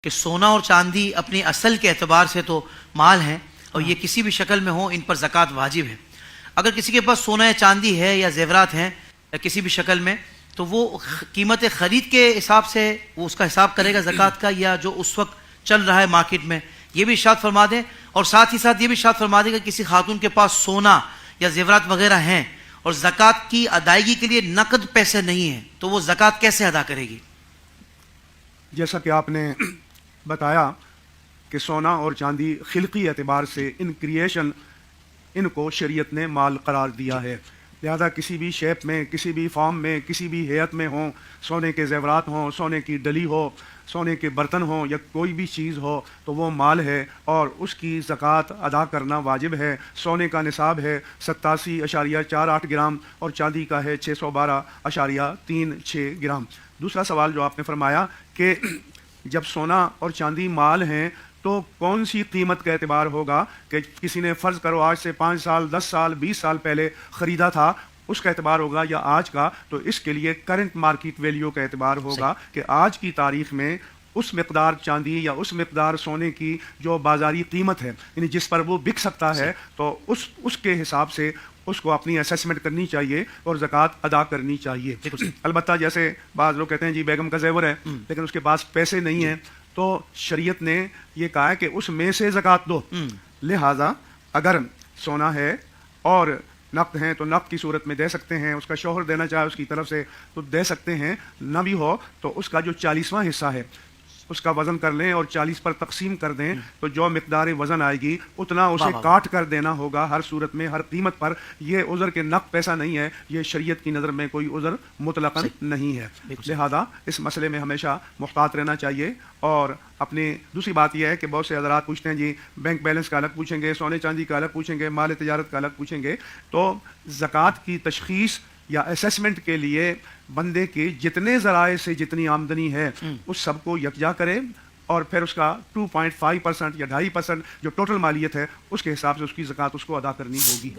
کہ سونا اور چاندی اپنی اصل کے اعتبار سے تو مال ہیں اور یہ کسی بھی شکل میں ہو ان پر زکوٰۃ واجب ہے۔ اگر کسی کے پاس سونا یا چاندی ہے یا زیورات ہیں یا کسی بھی شکل میں تو وہ قیمت خرید کے حساب سے وہ اس کا حساب کرے گا زکوٰۃ کا، یا جو اس وقت چل رہا ہے مارکیٹ میں، یہ بھی ارشاد فرما دیں۔ اور ساتھ ہی ساتھ یہ بھی ارشاد فرما دیں کہ کسی خاتون کے پاس سونا یا زیورات وغیرہ ہیں اور زکوٰۃ کی ادائیگی کے لیے نقد پیسے نہیں ہیں تو وہ زکوٰۃ کیسے ادا کرے گی؟ جیسا کہ آپ نے بتایا کہ سونا اور چاندی خلقی اعتبار سے ان کو شریعت نے مال قرار دیا ہے، لہذا کسی بھی شیپ میں، کسی بھی فارم میں، کسی بھی ہیئت میں ہوں، سونے کے زیورات ہوں، سونے کی ڈلی ہو، سونے کے برتن ہوں یا کوئی بھی چیز ہو تو وہ مال ہے اور اس کی زکوٰۃ ادا کرنا واجب ہے۔ سونے کا نصاب ہے 87.48 گرام اور چاندی کا ہے 612.36 گرام۔ دوسرا سوال جو آپ نے فرمایا کہ جب سونا اور چاندی مال ہیں تو کون سی قیمت کا اعتبار ہوگا کہ کسی نے فرض کرو آج سے 5 سال 10 سال 20 سال پہلے خریدا تھا اس کا اعتبار ہوگا یا آج کا؟ تو اس کے لیے کرنٹ مارکیٹ ویلیو کا اعتبار ہوگا کہ آج کی تاریخ میں اس مقدار چاندی یا اس مقدار سونے کی جو بازاری قیمت ہے یعنی جس پر وہ بک سکتا ہے تو اس کے حساب سے اس کو اپنی اسیسمنٹ کرنی چاہیے اور زکوٰۃ ادا کرنی چاہیے۔ البتہ جیسے بعض لوگ کہتے ہیں جی بیگم کا زیور ہے لیکن اس کے پاس پیسے نہیں ہیں تو شریعت نے یہ کہا ہے کہ اس میں سے زکوٰۃ دو، لہٰذا اگر سونا ہے اور نقد ہیں تو نقد کی صورت میں دے سکتے ہیں، اس کا شوہر دینا چاہے اس کی طرف سے تو دے سکتے ہیں، نہ بھی ہو تو اس کا جو 40واں حصہ ہے اس کا وزن کر لیں اور 40 پر تقسیم کر دیں تو جو مقدار وزن آئے گی اتنا اسے کاٹ کر دینا ہوگا ہر صورت میں، ہر قیمت پر۔ یہ عذر کے نقد پیسہ نہیں ہے، یہ شریعت کی نظر میں کوئی عذر مطلقاً نہیں ہے، لہذا اس مسئلے میں ہمیشہ محتاط رہنا چاہیے۔ اور اپنی دوسری بات یہ ہے کہ بہت سے حضرات پوچھتے ہیں جی بینک بیلنس کا الگ پوچھیں گے، سونے چاندی کا الگ پوچھیں گے، مال تجارت کا الگ پوچھیں گے، تو زکوٰۃ کی تشخیص یا اسیسمنٹ کے لیے بندے کے جتنے ذرائع سے جتنی آمدنی ہے اس سب کو یکجا کرے اور پھر اس کا 2.5% یا 2.5% جو ٹوٹل مالیت ہے اس کے حساب سے اس کی زکوٰۃ اس کو ادا کرنی ہوگی۔